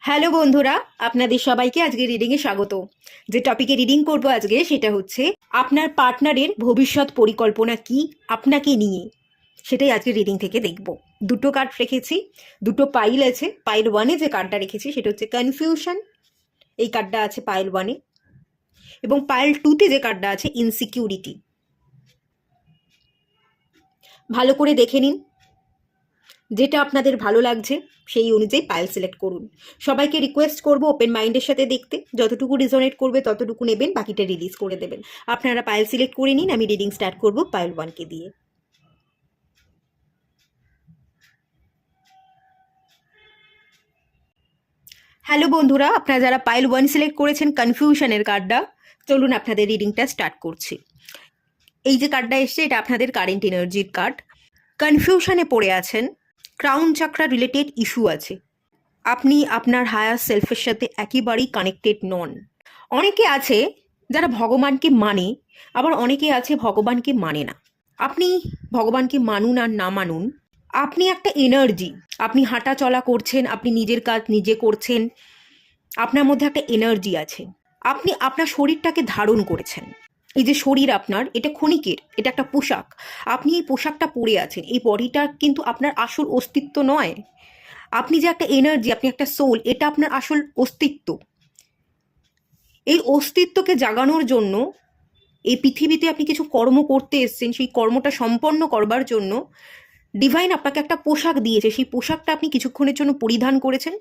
Hello বন্ধুরা, আপনাদের সবাইকে আজকে রিডিংয়ে স্বাগত। যে টপিকে রিডিং করব আজকে সেটা হচ্ছে আপনার পার্টনারের ভবিষ্যৎ পরিকল্পনা কি আপনাকে নিয়ে, সেটাই আজকে রিডিং থেকে দেখব। দুটো কার্ড রেখেছি, দুটো পাইল আছে। পাইল ওয়ানে যে কার্ডটা রেখেছি সেটা হচ্ছে কনফিউশন, এই কার্ডটা আছে পাইল ওয়ানে। এবং পাইল টুতে যে কার্ডটা আছে ইনসিকিউরিটি। ভালো করে দেখে নিন, যেটা আপনাদের ভালো লাগছে সেই অনুযায়ী পাইল সিলেক্ট করুন। সবাইকে রিকোয়েস্ট করব ওপেন মাইন্ডের সাথে দেখতে, যতটুকু রিজনেট করবে ততটুকু নেবেন, বাকিটা রিলিজ করে দেবেন। আপনারা পাইল সিলেক্ট করে নিন, আমি রিডিং স্টার্ট করব পাইল ওয়ানকে দিয়ে। হ্যালো বন্ধুরা, আপনারা যারা পাইল ওয়ান সিলেক্ট করেছেন কনফিউশনের কার্ডটা, চলুন আপনাদের রিডিংটা স্টার্ট করছি। এই যে কার্ডটা এসছে এটা আপনাদের কারেন্ট এনার্জির কার্ড। কনফিউশনে পড়ে আছেন, ক্রাউন চাকরা রিলেটেড ইস্যু আছে, আপনি আপনার হায়ার সেলফের সাথে একেবারেই কানেক্টেড নন। অনেকে আছে যারা ভগবানকে মানে, আবার অনেকে আছে ভগবানকে মানে না। আপনি ভগবানকে মানুন আর না মানুন, আপনি একটা এনার্জি, আপনি হাঁটা চলা করছেন, আপনি নিজের কাজ নিজে করছেন, আপনার মধ্যে একটা এনার্জি আছে। আপনি আপনার শরীরটাকে ধারণ করেছেন। এই যে শরীর আপনার, এটা ক্ষণিকের, এটা একটা পোশাক। আপনি এই পোশাকটা পরে আছেন, এই বডিটা কিন্তু আপনার আসল অস্তিত্ব নয়। আপনি যে একটা এনার্জি, আপনি একটা সোল, এটা আপনার আসল অস্তিত্ব। এই অস্তিত্বকে জাগানোর জন্য এই পৃথিবীতে আপনি কিছু কর্ম করতে এসেছেন, সেই কর্মটা সম্পন্ন করবার জন্য ডিভাইন আপনাকে একটা পোশাক দিয়েছে। সেই পোশাকটা আপনি কিছুক্ষণের জন্য পরিধান করেছেন,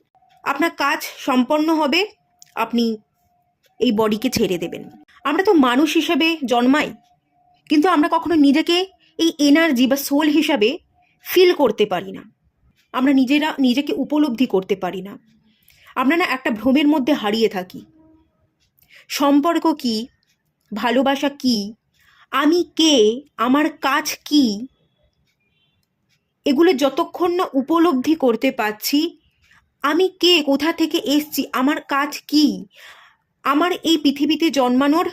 আপনার কাজ সম্পন্ন হবে, আপনি এই বডিকে ছেড়ে দেবেন। আমরা তো মানুষ হিসেবে জন্মাই, কিন্তু আমরা কখনো নিজেকে এই এনার্জি বা সোল হিসাবে ফিল করতে পারি না। আমরা নিজেকে উপলব্ধি করতে পারি না। আমরা না একটা ভ্রমের মধ্যে হারিয়ে থাকি। সম্পর্ক কি, ভালোবাসা কি, আমি কে, আমার কাজ কি, এগুলো যতক্ষণ না উপলব্ধি করতে পারছি, আমি কে, কোথা থেকে এসছি, আমার কাজ কি, আমার এই পৃথিবীতে জন্মানোর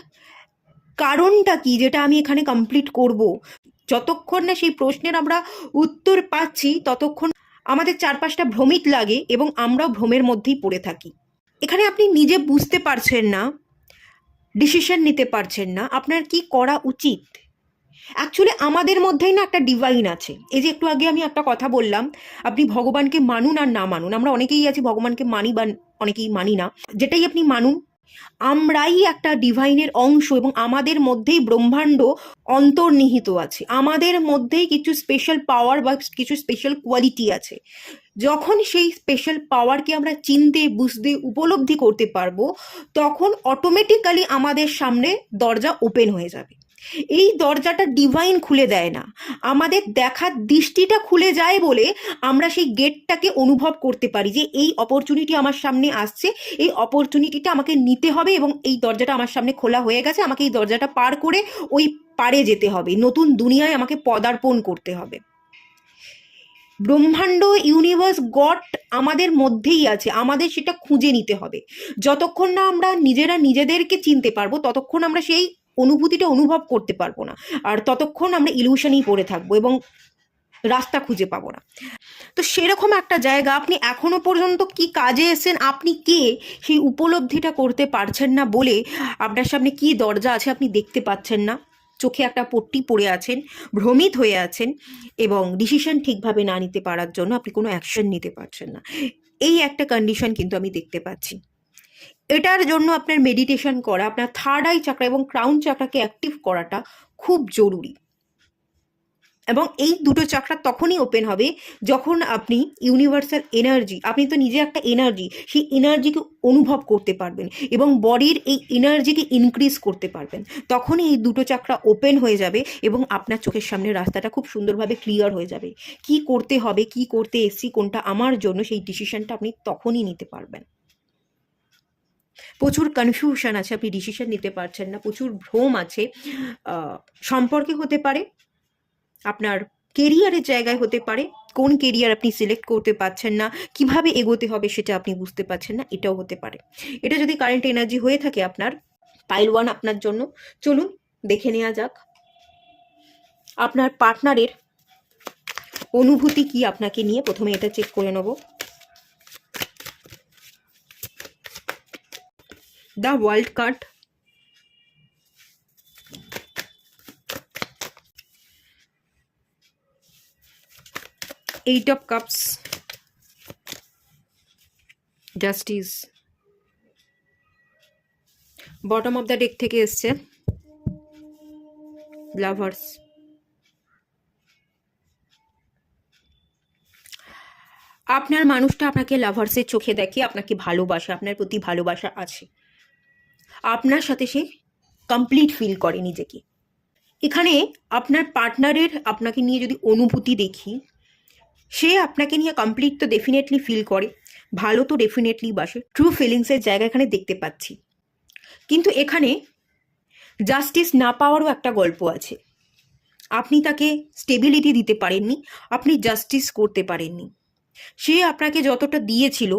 কারণটা কি, যেটা আমি এখানে কমপ্লিট করব, যতক্ষণ না সেই প্রশ্নের আমরা উত্তর পাচ্ছি ততক্ষণ আমাদের চারপাশটা ভ্রমিত লাগে এবং আমরাও ভ্রমের মধ্যেই পড়ে থাকি। এখানে আপনি নিজে বুঝতে পারছেন না, ডিসিশন নিতে পারছেন না আপনার কি করা উচিত। অ্যাকচুয়ালি আমাদের মধ্যেই না একটা ডিভাইন আছে। এই যে একটু আগে আমি একটা কথা বললাম, আপনি ভগবানকে মানুন আর না মানুন, আমরা অনেকেই আছি ভগবানকে মানি বা অনেকেই মানি না। যেটাই আপনি মানুন, আমরাই একটা ডিভাইনের অংশ এবং আমাদের মধ্যেই ব্রহ্মাণ্ড অন্তর্নিহিত আছে। আমাদের মধ্যেই কিছু স্পেশাল পাওয়ার বা কিছু স্পেশাল কোয়ালিটি আছে। যখন সেই স্পেশাল পাওয়ারকে আমরা চিনতে, বুঝতে, উপলব্ধি করতে পারবো, তখন অটোমেটিক্যালি আমাদের সামনে দরজা ওপেন হয়ে যাবে। এই দরজাটা ডিভাইন খুলে দেয় না, আমাদের দেখার দৃষ্টিটা খুলে যায় বলে আমরা সেই গেটটাকে অনুভব করতে পারি যে এই অপরচুনিটি আমার সামনে আসছে, এই অপরচুনিটিটা আমাকে নিতে হবে এবং এই দরজাটা আমার সামনে খোলা হয়ে গেছে, আমাকে এই দরজাটা পার করে ওই পারে যেতে হবে, নতুন দুনিয়ায় আমাকে পদার্পণ করতে হবে। ব্রহ্মাণ্ড, ইউনিভার্স, গড আমাদের মধ্যেই আছে, আমাদের সেটা খুঁজে নিতে হবে। যতক্ষণ না আমরা নিজেরা নিজেদেরকে চিনতে পারবো ততক্ষণ আমরা সেই অনুভূতিটা অনুভব করতে পারবো না, আর ততক্ষণ আমরা ইলিউশনেই পড়ে থাকবো এবং রাস্তা খুঁজে পাবো না। তো সেরকম একটা জায়গা, আপনি এখনো পর্যন্ত কি কাজে এসেছেন, আপনি কে, সেই উপলব্ধিটা করতে পারছেন না বলে আপনার সামনে কি দরজা আছে আপনি দেখতে পাচ্ছেন না। চোখে একটা পট্টি পড়ে আছেন, ভ্রমিত হয়ে আছেন এবং ডিসিশন ঠিকভাবে না নিতে পারার জন্য আপনি কোনো অ্যাকশন নিতে পারছেন না। এই একটা কন্ডিশন কিন্তু আমি দেখতে পাচ্ছি। এটার জন্য আপনার মেডিটেশন করা, আপনার থার্ড আই চাকরা এবং ক্রাউন চাকরাকে অ্যাক্টিভ করাটা খুব জরুরি। এবং এই দুটো চাকরা তখনই ওপেন হবে যখন আপনি ইউনিভার্সাল এনার্জি, আপনি তো নিজে একটা এনার্জি, সেই এনার্জিকে অনুভব করতে পারবেন এবং বডির এই এনার্জিকে ইনক্রিজ করতে পারবেন। তখনই এই দুটো চাকরা ওপেন হয়ে যাবে এবং আপনার চোখের সামনে রাস্তাটা খুব সুন্দরভাবে ক্লিয়ার হয়ে যাবে। কি করতে হবে, কি করতে এসছি, কোনটা আমার জন্য, সেই ডিসিশনটা আপনি তখনই নিতে পারবেন। প্রচুর কনফিউশন আছে, আপনি ডিসিশন নিতে পারছেন না, প্রচুর ভ্রম আছে। সম্পর্কে হতে পারে, আপনার কেরিয়ারের জায়গায় হতে পারে, কোন কেরিয়ার আপনি সিলেক্ট করতে পারছেন না, কিভাবে এগোতে হবে সেটা আপনি বুঝতে পারছেন না, এটাও হতে পারে। এটা যদি কারেন্ট এনার্জি হয়ে থাকে আপনার, পাইল ওয়ান আপনার জন্য। চলুন দেখে নেওয়া যাক আপনার পার্টনারের অনুভূতি কি আপনাকে নিয়ে। প্রথমে এটা চেক করে নেব। The world card, eight of cups, justice, bottom of the deck থেকে এসছে লাভার্স। আপনার মানুষটা আপনাকে লাভার্সের চোখে দেখে, আপনাকে ভালোবাসে, আপনার প্রতি ভালোবাসা আছে, আপনার সাথে সে কমপ্লিট ফিল করে নিজেকে। এখানে আপনার পার্টনারের আপনাকে নিয়ে যদি অনুভূতি দেখি, সে আপনাকে নিয়ে কমপ্লিট তো ডেফিনেটলি ফিল করে, ভালো তো ডেফিনেটলি বাসে, ট্রু ফিলিংসের জায়গা এখানে দেখতে পাচ্ছি। কিন্তু এখানে জাস্টিস না পাওয়ারও একটা গল্প আছে। আপনি তাকে স্টেবিলিটি দিতে পারেননি, আপনি জাস্টিস করতে পারেননি। সে আপনাকে যতটা দিয়েছিল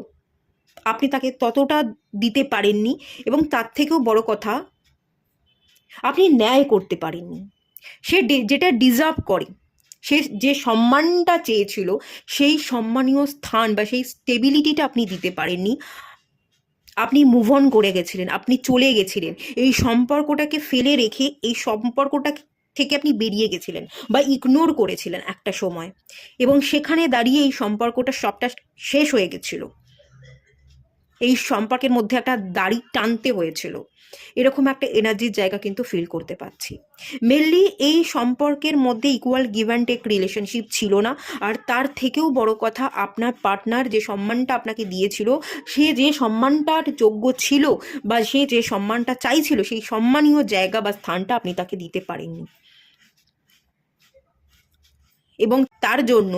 আপনি তাকে ততটা দিতে পারেননি, এবং তার থেকেও বড় কথা আপনি ন্যায় করতে পারেননি। সে যেটা ডিজার্ভ করে, সে যে সম্মানটা চেয়েছিল সেই সম্মানীয় স্থান বা সেই স্টেবিলিটিটা আপনি দিতে পারেননি। আপনি মুভ অন করে গেছিলেন, আপনি চলে গেছিলেন, এই সম্পর্কটাকে ফেলে রেখে এই সম্পর্কটা থেকে আপনি বেরিয়ে গেছিলেন বা ইগনোর করেছিলেন একটা সময়, এবং সেখানে দাঁড়িয়ে এই সম্পর্কটা সবটা শেষ হয়ে গেছিল। এই সম্পর্কের মধ্যে একটা দাড়ি টানতে হয়েছিল, এরকম একটা এনার্জির জায়গা কিন্তু ফিল করতে পারছি। মেনলি এই সম্পর্কের মধ্যে equal give and take relationship ছিল না। আর তার থেকেও বড় কথা, আপনার পার্টনার যে সম্মানটা আপনাকে দিয়েছিল, সে যে সম্মানটার যোগ্য ছিল বা সে যে সম্মানটা চাইছিল, সেই সম্মানীয় জায়গা বা স্থানটা আপনি তাকে দিতে পারেননি, এবং তার জন্য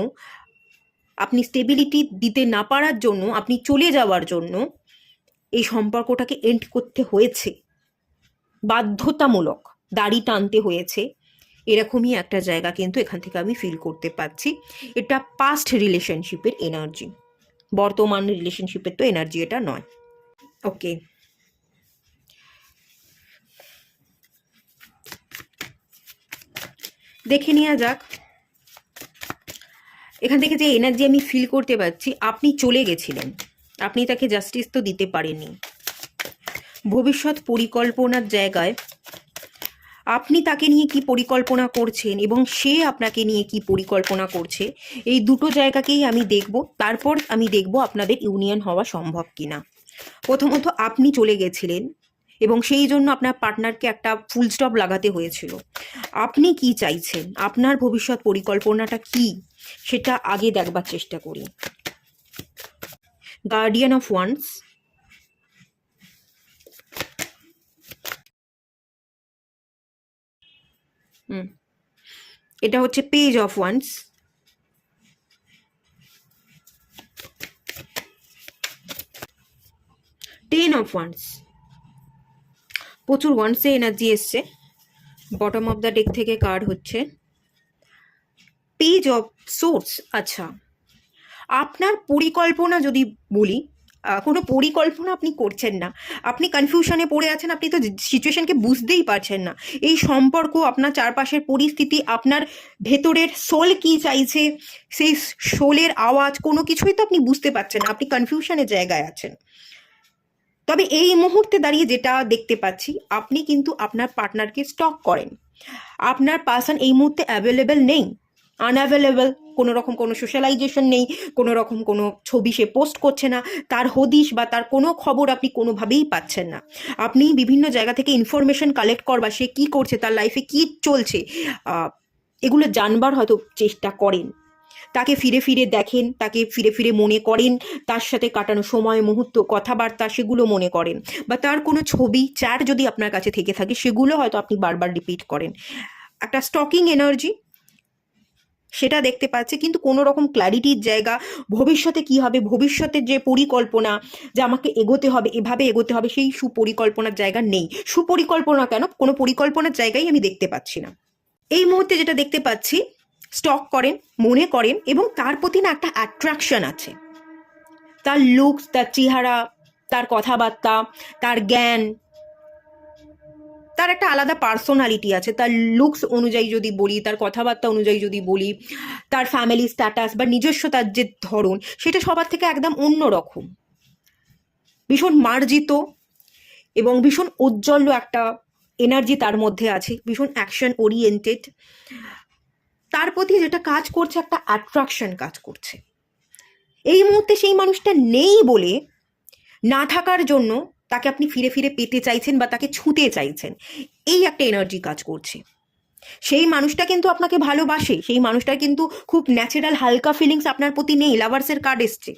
আপনি স্টেবিলিটি দিতে না পারার জন্য, আপনি চলে যাওয়ার জন্য এই সম্পর্কটাকে এন্ড করতে হয়েছে, বাধ্যতামূলক দাড়ি টানতে হয়েছে। এরকমই একটা জায়গা কিন্তু এখান থেকে আমি ফিল করতে পারছি। এটা পাস্ট রিলেশনশিপের এনার্জি, বর্তমান রিলেশনশিপের তো এনার্জি এটা নয়। ওকে, দেখে নেওয়া যাক এখান থেকে যে এনার্জি আমি ফিল করতে পারছি। আপনি চলে গেছিলেন, আপনি তাকে জাস্টিস তো দিতে পারেননি। ভবিষ্যৎ পরিকল্পনার জায়গায় আপনি তাকে নিয়ে কি পরিকল্পনা করছেন এবং সে আপনাকে নিয়ে কি পরিকল্পনা করছে, এই দুটো জায়গাকেই আমি দেখব। তারপর আমি দেখব আপনাদের ইউনিয়ন হওয়া সম্ভব কিনা। প্রথমত আপনি চলে গেছিলেন এবং সেই জন্য আপনার পার্টনারকে একটা ফুল স্টপ লাগাতে হয়েছিল। আপনি কি চাইছেন, আপনার ভবিষ্যৎ পরিকল্পনাটা কি, সেটা আগে দেখবার চেষ্টা করি। গার্ডিয়ান অফ ওয়ান্স, এটা হচ্ছে page of wands, ten of wands, প্রচুর ওয়ান্সে এনার্জি এসছে। বটম অফ দ্য ডেক থেকে কার্ড হচ্ছে পেজ অফ সোর্স। আচ্ছা, আপনার পরিকল্পনা যদি বলি, কোনো পরিকল্পনা আপনি করছেন না, আপনি কনফিউশনে পড়ে আছেন, আপনি তো সিচুয়েশনকে বুঝতেই পারছেন না। এই সম্পর্ক, আপনার চারপাশের পরিস্থিতি, আপনার ভেতরের সোল কি চাইছে, সেই সোলের আওয়াজ, কোনো কিছুই তো আপনি বুঝতে পারছেন না, আপনি কনফিউশনের জায়গায় আছেন। তবে এই মুহূর্তে দাঁড়িয়ে যেটা দেখতে পাচ্ছি, আপনি কিন্তু আপনার পার্টনারকে স্টক করেন। আপনার পার্সন এই মুহূর্তে অ্যাভেলেবেল নেই, আনঅ্যাভেলেবেল, কোনো রকম কোনো সোশ্যালাইজেশন নেই, কোনো রকম কোনো ছবি সে পোস্ট করছে না, তার হদিশ বা তার কোনো খবর আপনি কোনোভাবেই পাচ্ছেন না। আপনি বিভিন্ন জায়গা থেকে ইনফরমেশন কালেক্ট করবার, সে কী করছে, তার লাইফে কী চলছে, এগুলো জানবার হয়তো চেষ্টা করেন। তাকে ফিরে ফিরে দেখেন, তাকে ফিরে ফিরে মনে করেন, তার সাথে কাটানো সময়, মুহূর্ত, কথাবার্তা, সেগুলো মনে করেন, বা তার কোনো ছবি, চ্যাট যদি আপনার কাছে থেকে থাকে, সেগুলো হয়তো আপনি বারবার রিপিট করেন। একটা স্টকিং এনার্জি সেটা দেখতে পাচ্ছে, কিন্তু কোনো রকম ক্ল্যারিটির জায়গা, ভবিষ্যতে কি হবে, ভবিষ্যতের যে পরিকল্পনা, যে আমাকে এগোতে হবে, এভাবে এগোতে হবে, সেই সুপরিকল্পনার জায়গা নেই। সুপরিকল্পনা কেন, কোনো পরিকল্পনার জায়গায় আমি দেখতে পাচ্ছি না। এই মুহূর্তে যেটা দেখতে পাচ্ছি, স্টক করেন, মনে করেন, এবং তার প্রতি না একটা অ্যাট্রাকশন আছে। তার লুকস, তার চেহারা, তার কথাবার্তা, তার জ্ঞান, তার একটা আলাদা পার্সোনালিটি আছে। তার লুকস অনুযায়ী যদি বলি, তার কথাবার্তা অনুযায়ী যদি বলি, তার ফ্যামিলি স্ট্যাটাস বা নিজস্ব তার যে ধরন, সেটা সবার থেকে একদম অন্য রকম, ভীষণ মার্জিত। এবং ভীষণ ঔজ্জ্বল্য একটা এনার্জি তার মধ্যে আছে, ভীষণ অ্যাকশন ওরিয়েন্টেড। তার প্রতি যেটা কাজ করছে, একটা অ্যাট্রাকশন কাজ করছে। এই মুহূর্তে সেই মানুষটা নেই বলে, না থাকার জন্য তাকে আপনি ফিরে ফিরে পেতে চাইছেন বা তাকে ছুঁতে চাইছেন, এই একটা এনার্জি কাজ করছে। সেই মানুষটা কিন্তু আপনাকে ভালোবাসে, সেই মানুষটার কিন্তু খুব ন্যাচারাল হালকা ফিলিংস আপনার প্রতি নেই। লাভার্সের কার্ড এসছে।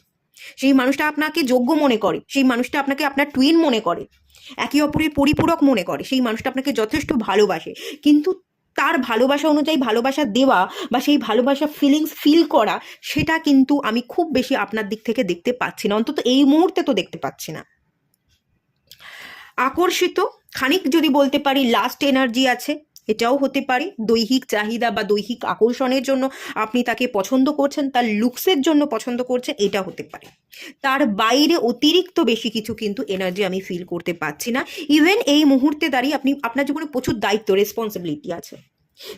সেই মানুষটা আপনাকে যোগ্য মনে করে, সেই মানুষটা আপনাকে আপনার টুইন মনে করে, একে অপরের পরিপূরক মনে করে, সেই মানুষটা আপনাকে যথেষ্ট ভালোবাসে। কিন্তু তার ভালোবাসা অনুযায়ী ভালোবাসা দেওয়া বা সেই ভালোবাসা ফিলিংস ফিল করা, সেটা কিন্তু আমি খুব বেশি আপনার দিক থেকে দেখতে পাচ্ছি না, অন্তত এই মুহূর্তে তো দেখতে পাচ্ছি না। আকর্ষিত, খানিক যদি বলতে পারি লাস্ট এনার্জি আছে, এটাও হতে পারে। দৈহিক চাহিদা বা দৈহিক আকর্ষণের জন্য আপনি তাকে পছন্দ করছেন, তার লুকসের জন্য পছন্দ করছেন, এটা হতে পারে। তার বাইরে অতিরিক্ত বেশি কিছু কিন্তু এনার্জি আমি ফিল করতে পারছি না। ইভেন এই মুহূর্তে দাঁড়িয়ে আপনার জীবনে প্রচুর দায়িত্ব, রেসপন্সিবিলিটি আছে,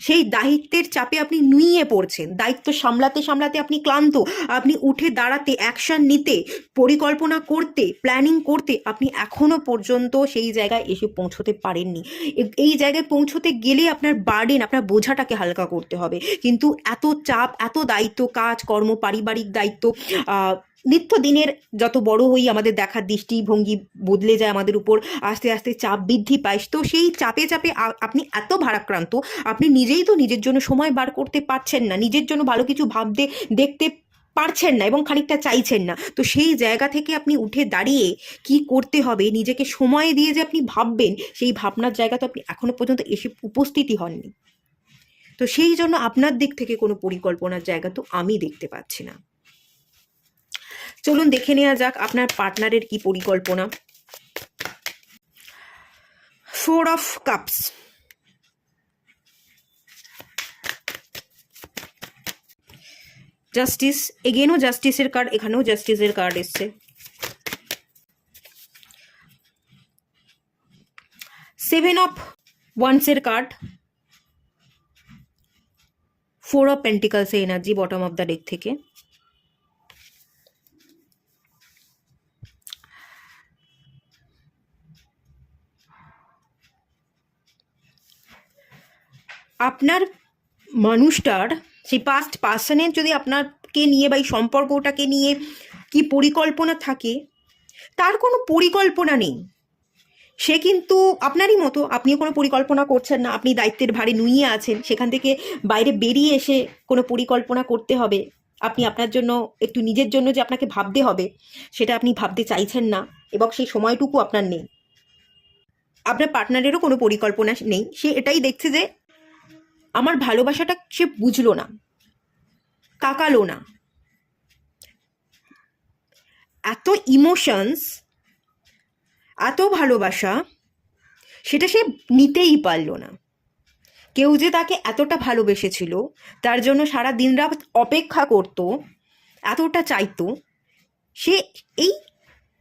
সেই দায়িত্বের চাপে আপনি নুইয়ে পড়ছেন, দায়িত্ব সামলাতে সামলাতে আপনি ক্লান্ত। আপনি উঠে দাঁড়াতে, অ্যাকশন নিতে, পরিকল্পনা করতে, প্ল্যানিং করতে আপনি এখনো পর্যন্ত সেই জায়গায় এসে পৌঁছতে পারেননি। এই জায়গায় পৌঁছতে গেলে আপনার বার্ডেন, আপনার বোঝাটাকে হালকা করতে হবে। কিন্তু এত চাপ, এত দায়িত্ব, কাজ কর্ম, পারিবারিক দায়িত্ব, নিত্যদিনের যত বড় হই আমাদের দেখার দৃষ্টিভঙ্গি বদলে যায় আমাদের উপর, আস্তে আস্তে চাপ বৃদ্ধি পায়। তো সেই চাপে চাপে আপনি এত ভারাক্রান্ত, আপনি নিজেই তো নিজের জন্য সময় বার করতে পারছেন না, নিজের জন্য ভালো কিছু ভাবতে দেখতে পারছেন না এবং খানিকটা চাইছেন না। তো সেই জায়গা থেকে আপনি উঠে দাঁড়িয়ে কি করতে হবে, নিজেকে সময় দিয়ে যে আপনি ভাববেন, সেই ভাবনার জায়গা তো আপনি এখনো পর্যন্ত এসে উপস্থিতই হননি। তো সেই জন্য আপনার দিক থেকে কোনো পরিকল্পনার জায়গা তো আমি দেখতে পাচ্ছি না। চলুন দেখে নেওয়া যাক আপনার পার্টনারের কি পরিকল্পনা। 4 অফ কাপস, জাস্টিস, এগেনও জাস্টিসের কার্ড, এখানেও জাস্টিসের কার্ড এসছে। 7 অফ ওয়ান্সের কার্ড, 4 অফ পেন্টিকলসের energy bottom of the deck থেকে। আপনার মানুষটার, সেই পাস্ট পার্সনের যদি আপনাকে নিয়ে বা এই সম্পর্কটাকে নিয়ে কি পরিকল্পনা থাকে, তার কোনো পরিকল্পনা নেই। সে কিন্তু আপনারই মতো, আপনিও কোনো পরিকল্পনা করছেন না, আপনি দায়িত্বের ভারে নুইয়ে আছেন। সেখান থেকে বাইরে বেরিয়ে এসে কোনো পরিকল্পনা করতে হবে, আপনি আপনার জন্য একটু নিজের জন্য যে আপনাকে ভাবতে হবে, সেটা আপনি ভাবতে চাইছেন না এবং সেই সময়টুকু আপনার নেই। আপনার পার্টনারেরও কোনো পরিকল্পনা নেই, সে এটাই দেখছে যে আমার ভালোবাসাটা সে বুঝলো না, তাকালো না। এত ইমোশনস, এত ভালোবাসা, সেটা সে নিতেই পারলো না। কেউ যে তাকে এতটা ভালোবেসেছিল, তার জন্য সারা দিন রাত অপেক্ষা করতো, এতটা চাইতো, সে এই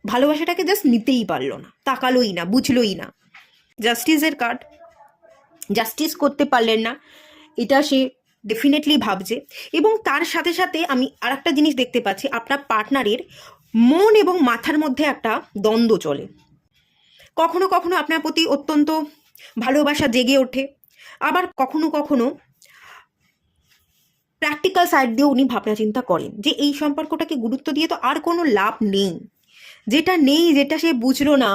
ভালোবাসাটাকে জাস্ট নিতেই পারলো না, তাকালোই না, বুঝলোই না। জাস্টিসের কার্ড, জাস্টিস করতে পারলেন না, এটা সে ডেফিনেটলি ভাবছে। এবং তার সাথে সাথে আমি আর একটা জিনিস দেখতে পাচ্ছি, আপনার পার্টনারের মন এবং মাথার মধ্যে একটা দ্বন্দ্ব চলে। কখনো কখনো আপনার প্রতি অত্যন্ত ভালোবাসা জেগে ওঠে, আবার কখনো কখনো প্র্যাকটিক্যাল সাইড দিয়ে উনি ভাবনা চিন্তা করেন যে এই সম্পর্কটাকে গুরুত্ব দিয়ে তো আর কোনো লাভ নেই, যেটা নেই, যেটা সে বুঝলো না,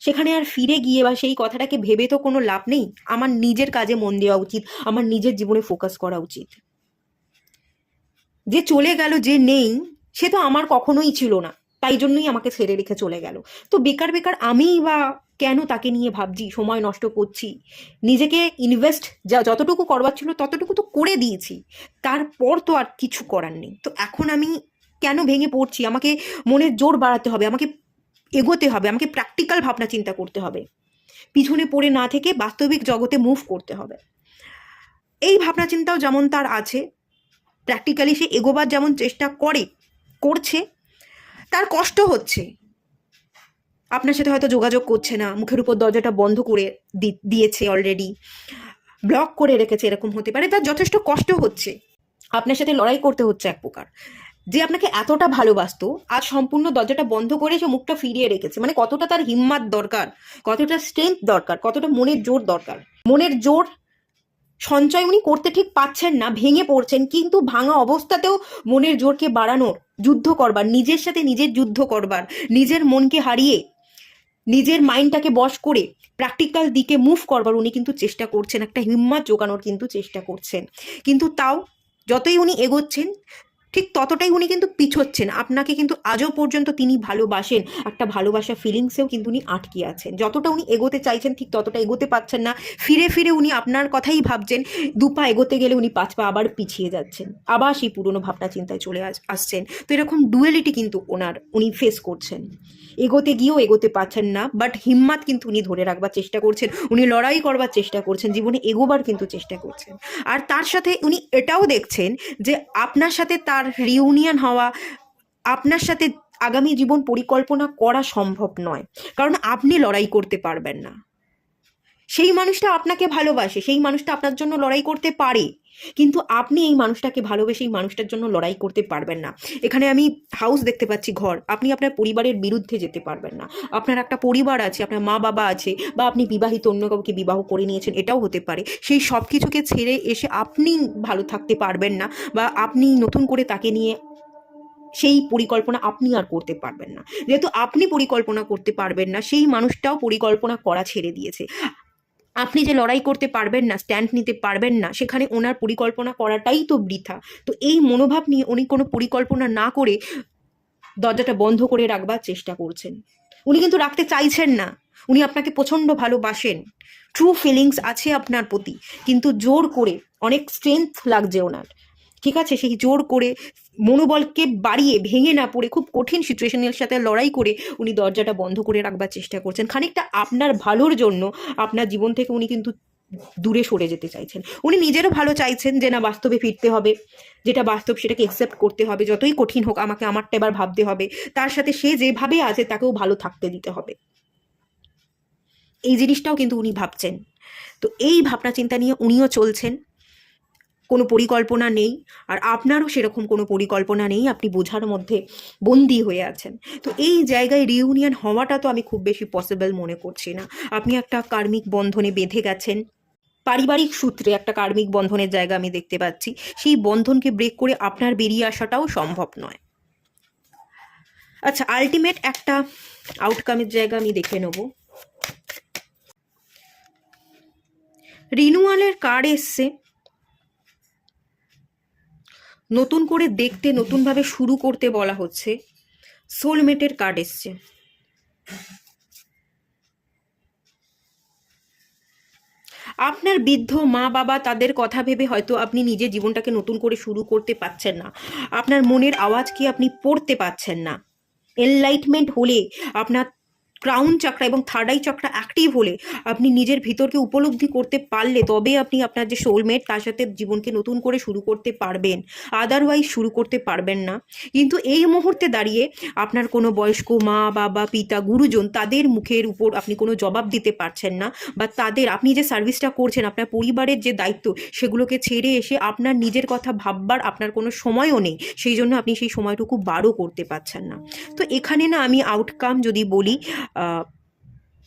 সেখানে আর ফিরে গিয়ে বা সেই কথাটাকে ভেবে তো কোনো লাভ নেই। আমার নিজের কাজে মন দেওয়া উচিত, আমার নিজের জীবনে ফোকাস করা উচিত। যে চলে গেল, যে নেই, সে তো আমার কখনোই ছিল না, তাই জন্যই আমাকে ছেড়ে রেখে চলে গেল। তো বেকার বেকার আমিই বা কেন তাকে নিয়ে ভাবছি, সময় নষ্ট করছি, নিজেকে ইনভেস্ট যতটুকু করবার ছিল ততটুকু তো করে দিয়েছি, তারপর তো আর কিছু করার নেই। তো এখন আমি কেন ভেঙে পড়ছি? আমাকে মনের জোর বাড়াতে হবে, আমাকে এগোতে হবে, আমাকে প্র্যাকটিক্যাল ভাবনা চিন্তা করতে হবে, পিছনে পড়ে না থেকে বাস্তবিক জগতে মুভ করতে হবে। এই ভাবনা চিন্তাও যেমন তার আছে, প্র্যাকটিক্যালি সে এগোবার যেমন চেষ্টা করছে, তার কষ্ট হচ্ছে। আপনার সাথে হয়তো যোগাযোগ করছে না, মুখের উপর দরজাটা বন্ধ করে দিয়েছে অলরেডি, ব্লক করে রেখেছে, এরকম হতে পারে। তার যথেষ্ট কষ্ট হচ্ছে, আপনার সাথে লড়াই করতে হচ্ছে এক প্রকার। যে আপনাকে এতটা ভালোবাসতো, আজ সম্পূর্ণ দরজাটা বন্ধ করে সে মুখটা ফিরিয়ে রেখেছে। মানে কতটা তার হিম্মত দরকার, কতটা স্ট্রেংথ দরকার, কতটা মনের জোর দরকার। মনের জোর সঞ্চয় উনি করতে ঠিক পাচ্ছেন না, ভেঙে পড়ছেন, কিন্তু ভাঙা অবস্থাতেও মনের জোরকে বাড়ানোর, যুদ্ধ করবার, নিজের সাথে নিজের যুদ্ধ করবার, নিজের মনকে হারিয়ে নিজের মাইন্ডটাকে বশ করে প্র্যাকটিক্যাল দিকে মুভ করবার উনি কিন্তু চেষ্টা করছেন, একটা হিম্মত জোগানোর কিন্তু চেষ্টা করছেন। কিন্তু তাও যতই উনি এগোচ্ছেন ঠিক ততটাই উনি কিন্তু পিছোচ্ছেন। আপনাকে কিন্তু আজও পর্যন্ত তিনি ভালোবাসেন, একটা ভালোবাসা ফিলিংসেও কিন্তু উনি আটকে আছেন। যতটা উনি এগোতে চাইছেন ঠিক ততটা এগোতে পারছেন না। ফিরে ফিরে উনি আপনার কথাই ভাবছেন, 2 পা এগোতে গেলে উনি 5 পা আবার পিছিয়ে যাচ্ছেন, আবার সেই পুরনো ভাবনা চিন্তায় চলে আসছেন। তো এরকম ডুয়েলিটি কিন্তু উনি ফেস করছেন। এগোতে গিয়েও এগোতে পারছেন না, বাট হিম্মত কিন্তু উনি ধরে রাখবার চেষ্টা করছেন, উনি লড়াই করবার চেষ্টা করছেন, জীবনে এগোবার কিন্তু চেষ্টা করছেন। আর তার সাথে উনি এটাও দেখছেন যে আপনার সাথে তার রিউনিয়ন হওয়া, আপনার সাথে আগামী জীবন পরিকল্পনা করা সম্ভব নয়, কারণ আপনি লড়াই করতে পারবেন না। সেই মানুষটা আপনাকে ভালোবাসে, সেই মানুষটা আপনার জন্য লড়াই করতে পারে, কিন্তু আপনি এই মানুষটাকে ভালোবেসে এই মানুষটার জন্য লড়াই করতে পারবেন না। এখানে আমি হাউস দেখতে পাচ্ছি, ঘর। আপনি আপনার পরিবারের বিরুদ্ধে যেতে পারবেন না। আপনার একটা পরিবার আছে, আপনার মা বাবা আছে, বা আপনি বিবাহিত, অন্য কাউকে বিবাহ করে নিয়েছেন, এটাও হতে পারে। সেই সব কিছুকে ছেড়ে এসে আপনি ভালো থাকতে পারবেন না, বা আপনি নতুন করে তাকে নিয়ে সেই পরিকল্পনা আপনি আর করতে পারবেন না। যেহেতু আপনি পরিকল্পনা করতে পারবেন না, সেই মানুষটাও পরিকল্পনা করা ছেড়ে দিয়েছে। আপনি যে লড়াই করতে পারবেন না, স্ট্যান্ড নিতে পারবেন না, সেখানে ওনার পরিকল্পনা করাটাই তো বৃথা। তো এই মনোভাব নিয়ে উনি কোনো পরিকল্পনা না করে দরজাটা বন্ধ করে রাখবার চেষ্টা করছেন। উনি কিন্তু রাখতে চাইছেন না। উনি আপনাকে প্রচণ্ড ভালোবাসেন, ট্রু ফিলিংস আছে আপনার প্রতি, কিন্তু জোর করে, অনেক স্ট্রেংথ লাগছে ওনার, ঠিক আছে, সেই জোর করে মনোবলকে বাড়িয়ে ভেঙে না পড়ে খুব কঠিন সিচুয়েশনের সাথে লড়াই করে উনি দরজাটা বন্ধ করে রাখবার চেষ্টা করছেন। খানিকটা আপনার ভালোর জন্য আপনার জীবন থেকে উনি কিন্তু দূরে সরে যেতে চাইছেন। উনি নিজেরও ভালো চাইছেন যে না, বাস্তবে ফিরতে হবে, যেটা বাস্তব সেটাকে অ্যাকসেপ্ট করতে হবে, যতই কঠিন হোক আমাকে আমারটা এবার ভাবতে হবে, তার সাথে সে যেভাবে আছে তাকেও ভালো থাকতে দিতে হবে। এই জিনিসটাও কিন্তু উনি ভাবছেন। তো এই ভাবনা চিন্তা নিয়ে উনিও চলছেন, কোনো পরিকল্পনা নেই, আর আপনারও সেরকম কোনো পরিকল্পনা নেই, আপনি বোঝার মধ্যে বন্দী হয়ে আছেন। তো এই জায়গায় রিউনিয়ন হওয়াটা তো আমি খুব বেশি পসিবল মনে করছি না। আপনি একটা কার্মিক বন্ধনে বেঁধে গেছেন, পারিবারিক সূত্রে একটা কার্মিক বন্ধনের জায়গা আমি দেখতে পাচ্ছি। সেই বন্ধনকে ব্রেক করে আপনার বেরিয়ে আসাটাও সম্ভব নয়। আচ্ছা, আলটিমেট একটা আউটকামের জায়গা আমি দেখে নেব। রিনিউয়ালের কার্ড এসছে, নতুন করে দেখতে, নতুনভাবে শুরু করতে বলা হচ্ছে। সোলমেটের কার্ড এসছে। আপনার বৃদ্ধ মা বাবা, তাদের কথা ভেবে হয়তো আপনি নিজের জীবনটাকে নতুন করে শুরু করতে পারছেন না। আপনার মনের আওয়াজকে আপনি পড়তে পারছেন না। এনলাইটমেন্ট হলে, আপনার ক্রাউন চাকরা এবং থার্ড আই চক্রা অ্যাক্টিভ হলে, আপনি নিজের ভিতরকে উপলব্ধি করতে পারলে তবে আপনি আপনার যে সোলমেট তার সাথে জীবনকে নতুন করে শুরু করতে পারবেন, আদারওয়াইজ শুরু করতে পারবেন না। কিন্তু এই মুহূর্তে দাঁড়িয়ে আপনার কোনো বয়স্ক মা বাবা, পিতা, গুরুজন, তাদের মুখের উপর আপনি কোনো জবাব দিতে পারছেন না, বা তাদের, আপনি যে সার্ভিসটা করছেন, আপনার পরিবারের যে দায়িত্ব, সেগুলোকে ছেড়ে এসে আপনার নিজের কথা ভাববার আপনার কোনো সময়ও নেই। সেই জন্য আপনি সেই সময়টুকু বারও করতে পারছেন না। তো এখানে না আমি আউটকাম যদি বলি,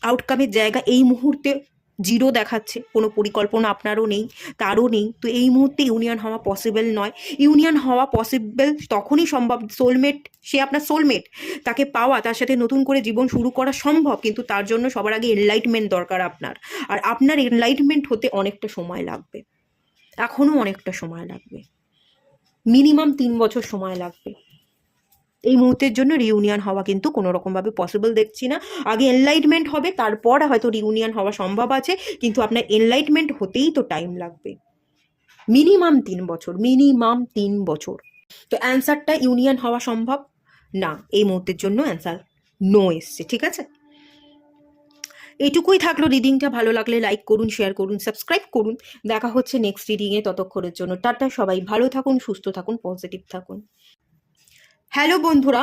আউটকামের জায়গা এই মুহূর্তে জিরো দেখাচ্ছে। কোনো পরিকল্পনা আপনারও নেই, তারও নেই। তো এই মুহূর্তে ইউনিয়ন হওয়া পসিবল নয়। ইউনিয়ন হওয়া পসিবল তখনই সম্ভব, সোলমেট, সে আপনার সোলমেট, তাকে পাওয়া, তার সাথে নতুন করে জীবন শুরু করা সম্ভব, কিন্তু তার জন্য সবার আগে এনলাইটমেন্ট দরকার আপনার। আর আপনার এনলাইটমেন্ট হতে অনেকটা সময় লাগবে, এখনও অনেকটা সময় লাগবে, মিনিমাম 3 বছর সময় লাগবে। এই মুহূর্তের জন্য রিউনিয়ন হওয়া কিন্তু কোনো রকমভাবে পসিবল দেখছি না। আগে এনলাইটমেন্ট হবে, তারপর হয়তো রিউনিয়ন হওয়া সম্ভব আছে, কিন্তু আপনার এনলাইটমেন্ট হতেই তো টাইম লাগবে, মিনিমাম 3 বছর, মিনিমাম 3 বছর। তো অ্যান্সারটা ইউনিয়ন হওয়া সম্ভব না, এই মুহূর্তের জন্য অ্যান্সার নো এসছে, ঠিক আছে। এইটুকুই থাকলো রিডিংটা। ভালো লাগলে লাইক করুন, শেয়ার করুন, সাবস্ক্রাইব করুন। দেখা হচ্ছে নেক্সট রিডিংয়ে, ততক্ষণের জন্য টাটা। সবাই ভালো থাকুন, সুস্থ থাকুন, পজিটিভ থাকুন। হ্যালো বন্ধুরা,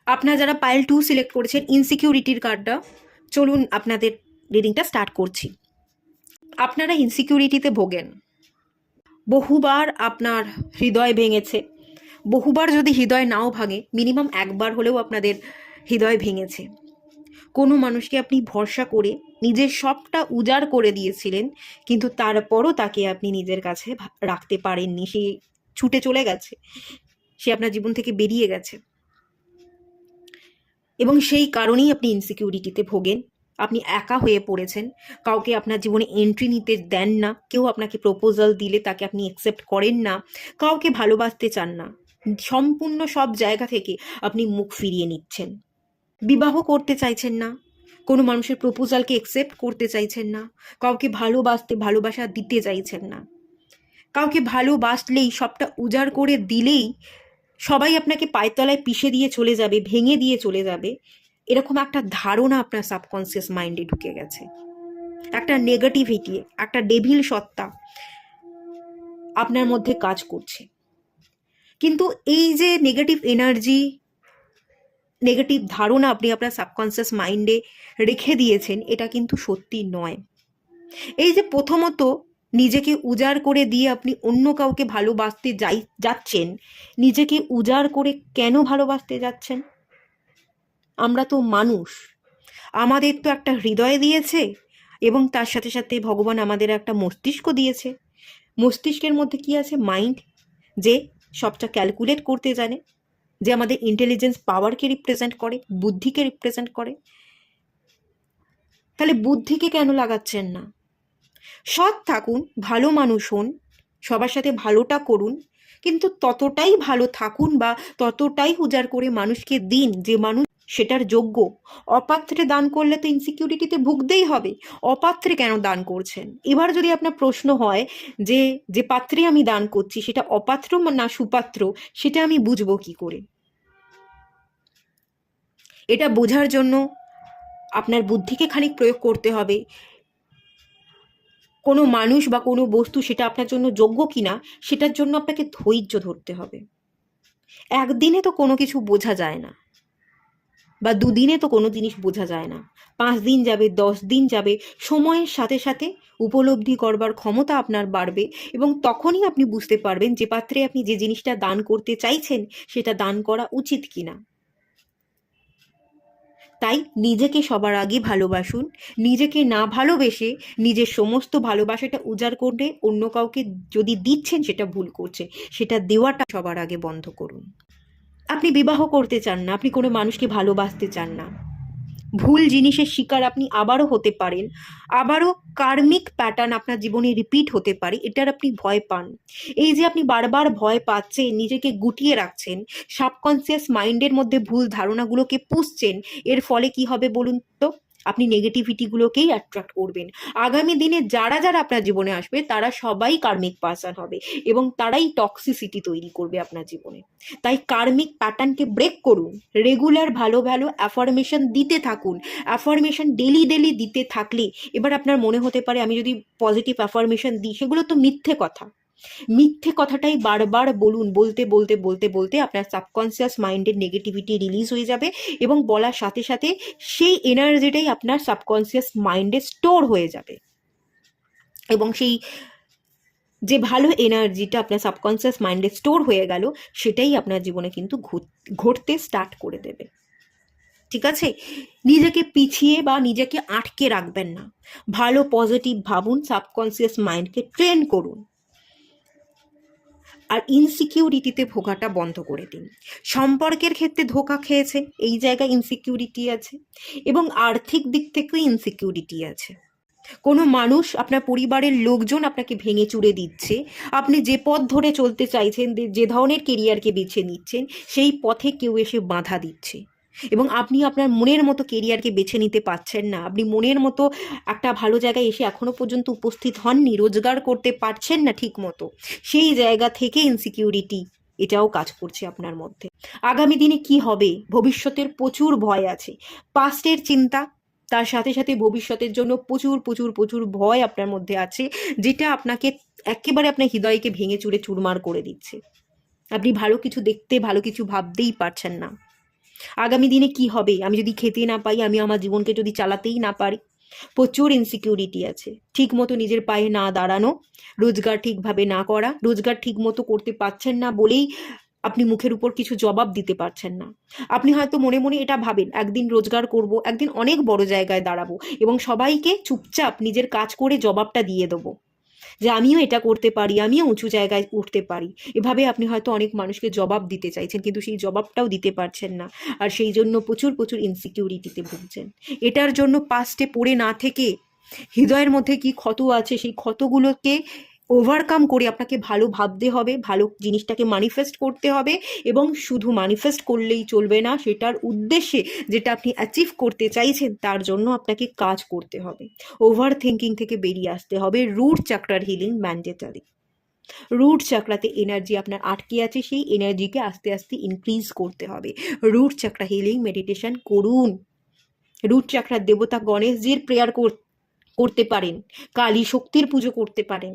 আপনারা যারা পাইল 2 সিলেক্ট করেছেন, ইনসিকিউরিটির কার্ডটা, চলুন আপনাদের রিডিংটা স্টার্ট করছি। আপনারা ইনসিকিউরিটিতে ভোগেন, বহুবার আপনার হৃদয় ভেঙেছে, বহুবার যদি হৃদয় নাও ভাঙে, মিনিমাম একবার হলেও আপনাদের হৃদয় ভেঙেছে। কোনো মানুষকে আপনি ভরসা করে নিজের সবটা উজাড় করে দিয়েছিলেন, কিন্তু তারপরও তাকে আপনি নিজের কাছে রাখতে পারেননি। সে ছুটে চলে গেছে, সে আপনার জীবন থেকে বেরিয়ে গেছে, এবং সেই কারণেই আপনি ইনসিকিউরিটিতে ভোগেন। আপনি একা হয়ে পড়েছেন, কাউকে আপনার জীবনে এন্ট্রি নিতে দেন না, কেউ আপনাকে প্রপোজাল দিলে তাকে আপনি অ্যাকসেপ্ট করেন না, কাউকে ভালোবাসতে চান না, সম্পূর্ণ সব জায়গা থেকে আপনি মুখ ফিরিয়ে নিচ্ছেন। বিবাহ করতে চাইছেন না, কোনো মানুষের প্রপোজালকে অ্যাকসেপ্ট করতে চাইছেন না, কাউকে ভালোবাসা দিতে চাইছেন না। কাউকে ভালোবাসলেই, সবটা উজাড় করে দিলেই সবাই আপনাকে পায়তলায় পিষে দিয়ে চলে যাবে, ভেঙে দিয়ে চলে যাবে, এরকম একটা ধারণা আপনার সাবকনসিয়াস মাইন্ডে ঢুকে গেছে। একটা নেগেটিভিটি, একটা ডেভিল সত্তা আপনার মধ্যে কাজ করছে। কিন্তু এই যে নেগেটিভ এনার্জি, নেগেটিভ ধারণা আপনি আপনার সাবকনসিয়াস মাইন্ডে রেখে দিয়েছেন, এটা কিন্তু সত্যি নয়। এই যে প্রথমত নিজেকে উজাড় করে দিয়ে আপনি অন্য কাউকে ভালোবাসতে যাচ্ছেন, নিজেকে উজাড় করে কেন ভালোবাসতে যাচ্ছেন? আমরা তো মানুষ, আমাদের তো একটা হৃদয় দিয়েছে, এবং তার সাথে সাথে ভগবান আমাদের একটা মস্তিষ্ক দিয়েছে। মস্তিষ্কের মধ্যে কি আছে? মাইন্ড, যে সবটা ক্যালকুলেট করতে জানে, যে আমাদের ইন্টেলিজেন্স পাওয়ারকে রিপ্রেজেন্ট করে, বুদ্ধিকে রিপ্রেজেন্ট করে। তাহলে বুদ্ধিকে কেন লাগাচ্ছেন না? সৎ থাকুন, ভালো মানুষ হন, সবার সাথে ভালোটা করুন, কিন্তু ততটাই ভালো থাকুন বা ততটাই উজাড় করে মানুষকে দিন যে মানুষ সেটার যোগ্য। অপাত্রে দান করলে তো ইনসিকিউরিটিতে ভুগতেই হবে। অপাত্রে কেন দান করছেন? এবার যদি আপনার প্রশ্ন হয় যে যে পাত্রে আমি দান করছি সেটা অপাত্র না সুপাত্র, সেটা আমি বুঝবো কি করে? এটা বোঝার জন্য আপনার বুদ্ধিকে খানিক প্রয়োগ করতে হবে। কোনো মানুষ বা কোনো বস্তু সেটা আপনার জন্য যোগ্য কিনা, সেটার জন্য আপনাকে ধৈর্য ধরতে হবে। একদিনে তো কোনো কিছু বোঝা যায় না, বা দুদিনে তো কোনো জিনিস বোঝা যায় না। 5 দিন যাবে, 10 দিন যাবে, সময়ের সাথে সাথে উপলব্ধি করবার ক্ষমতা আপনার বাড়বে, এবং তখনই আপনি বুঝতে পারবেন যে পাত্রে আপনি যে জিনিসটা দান করতে চাইছেন সেটা দান করা উচিত কিনা। তাই নিজেকে সবার আগে ভালোবাসুন। নিজেকে না ভালোবেসে নিজের সমস্ত ভালোবাসাটা উজাড় করে অন্য কাউকে যদি দিচ্ছেন সেটা ভুল করছে, সেটা দেওয়াটা সবার আগে বন্ধ করুন। আপনি বিবাহ করতে চান না, আপনি কোনো মানুষকে ভালোবাসতে চান না, ভুল জিনিসের শিকার আপনি আবারও হতে পারেন, আবারও কার্মিক প্যাটার্ন আপনার জীবনে রিপিট হতে পারে, এটার আপনি ভয় পান। এই যে আপনি বারবার ভয় পাচ্ছেন, নিজেকে গুটিয়ে রাখছেন, সাবকনসিয়াস মাইন্ডের মধ্যে ভুল ধারণাগুলোকে পুষছেন, এর ফলে কি হবে বলুন তো? আপনি নেগেটিভিটিগুলোকেই অ্যাট্রাক্ট করবেন। আগামী দিনে যারা যারা আপনার জীবনে আসবে তারা সবাই কার্মিক পার্সন হবে, এবং তারাই টক্সিসিটি তৈরি করবে আপনার জীবনে। তাই কার্মিক প্যাটার্নকে ব্রেক করুন, রেগুলার ভালো ভালো অ্যাফার্মেশন দিতে থাকুন। অ্যাফার্মেশন ডেলি ডেলি দিতে থাকলে, এবার আপনার মনে হতে পারে আমি যদি পজিটিভ অ্যাফার্মেশন দিই সেগুলো তো মিথ্যে কথা। মিথ্যে কথাটাই বারবার বলুন, বলতে বলতে বলতে বলতে আপনার সাবকনসিয়াস মাইন্ডের নেগেটিভিটি রিলিজ হয়ে যাবে, এবং বলার সাথে সাথে সেই এনার্জিটাই আপনার সাবকনসিয়াস মাইন্ডে স্টোর হয়ে যাবে, এবং সেই যে ভালো এনার্জিটা আপনার সাবকনসিয়াস মাইন্ডে স্টোর হয়ে গেল সেটাই আপনার জীবনে কিন্তু ঘটতে স্টার্ট করে দেবে। ঠিক আছে? নিজেকে পিছিয়ে বা নিজেকে আটকে রাখবেন না, ভালো পজিটিভ ভাবুন, সাবকনসিয়াস মাইন্ডকে ট্রেন করুন, আর ইনসিকিউরিটিতে ভোগাটা বন্ধ করে দিন। সম্পর্কের ক্ষেত্রে ধোঁকা খেয়েছেন, এই জায়গায় ইনসিকিউরিটি আছে, এবং আর্থিক দিক থেকেও ইনসিকিউরিটি আছে। কোনো মানুষ, আপনার পরিবারের লোকজন আপনাকে ভেঙে চুরে দিচ্ছে, আপনি যে পথ ধরে চলতে চাইছেন, যে ধরনের কেরিয়ারকে বেছে নিচ্ছেন, সেই পথে কেউ এসে বাধা দিচ্ছে, এবং আপনি আপনার মনের মতো কেরিয়ারকে বেছে নিতে পারছেন না। আপনি মনের মতো একটা ভালো জায়গায় এসে এখনো পর্যন্ত উপস্থিত হননি, রোজগার করতে পারছেন না ঠিক মতো, সেই জায়গা থেকে ইনসিকিউরিটি এটাও কাজ করছে আপনার মধ্যে। আগামী দিনে কি হবে, ভবিষ্যতের প্রচুর ভয় আছে, পাস্টের চিন্তা, তার সাথে সাথে ভবিষ্যতের জন্য প্রচুর প্রচুর প্রচুর ভয় আপনার মধ্যে আছে, যেটা আপনাকে একেবারে আপনার হৃদয়কে ভেঙে চুরে চুরমার করে দিচ্ছে। আপনি ভালো কিছু দেখতে, ভালো কিছু ভাবতেই পারছেন না। আগামী দিনে কি হবে, আমি যদি খেতে না পাই, আমি আমার জীবনকে যদি চালাতেই না পারি, প্রচুর ইনসিকিউরিটি আছে। ঠিক মতো নিজের পায়ে না দাঁড়ানো, রোজগার ঠিকভাবে না করা, রোজগার ঠিক মতো করতে পারছেন না বলেই আপনি মুখের উপর কিছু জবাব দিতে পারছেন না। আপনি হয়তো মনে মনে এটা ভাবেন, একদিন রোজগার করব, একদিন অনেক বড় জায়গায় দাঁড়াবো এবং সবাইকে চুপচাপ নিজের কাজ করে জবাবটা দিয়ে দেবো যে আমিও এটা করতে পারি, আমিও উঁচু জায়গায় উঠতে পারি। এভাবে আপনি হয়তো অনেক মানুষকে জবাব দিতে চাইছেন, কিন্তু সেই জবাবটাও দিতে পারছেন না, আর সেই জন্য প্রচুর প্রচুর ইনসিকিউরিটিতে ভুগছেন। এটার জন্য পাস্টে পড়ে না থেকে হৃদয়ের মধ্যে কি ক্ষত আছে সেই ক্ষতগুলোকে ওভারকাম করে আপনাকে ভালো ভাবতে হবে, ভালো জিনিসটাকে ম্যানিফেস্ট করতে হবে, এবং শুধু ম্যানিফেস্ট করলেই চলবে না, সেটার উদ্দেশ্যে যেটা আপনি অ্যাচিভ করতে চাইছেন তার জন্য আপনাকে কাজ করতে হবে। ওভার থিঙ্কিং থেকে বেরিয়ে আসতে হবে। রুট চাকরার হিলিং ম্যান্ডেটারি। রুট চাকরাতে এনার্জি আপনার আটকে আছে, সেই এনার্জিকে আস্তে আস্তে ইনক্রিজ করতে হবে। রুট চাকরা হিলিং মেডিটেশন করুন। রুট চাকরার দেবতা গণেশজির প্রেয়ার করতে পারেন, কালী শক্তির পুজো করতে পারেন,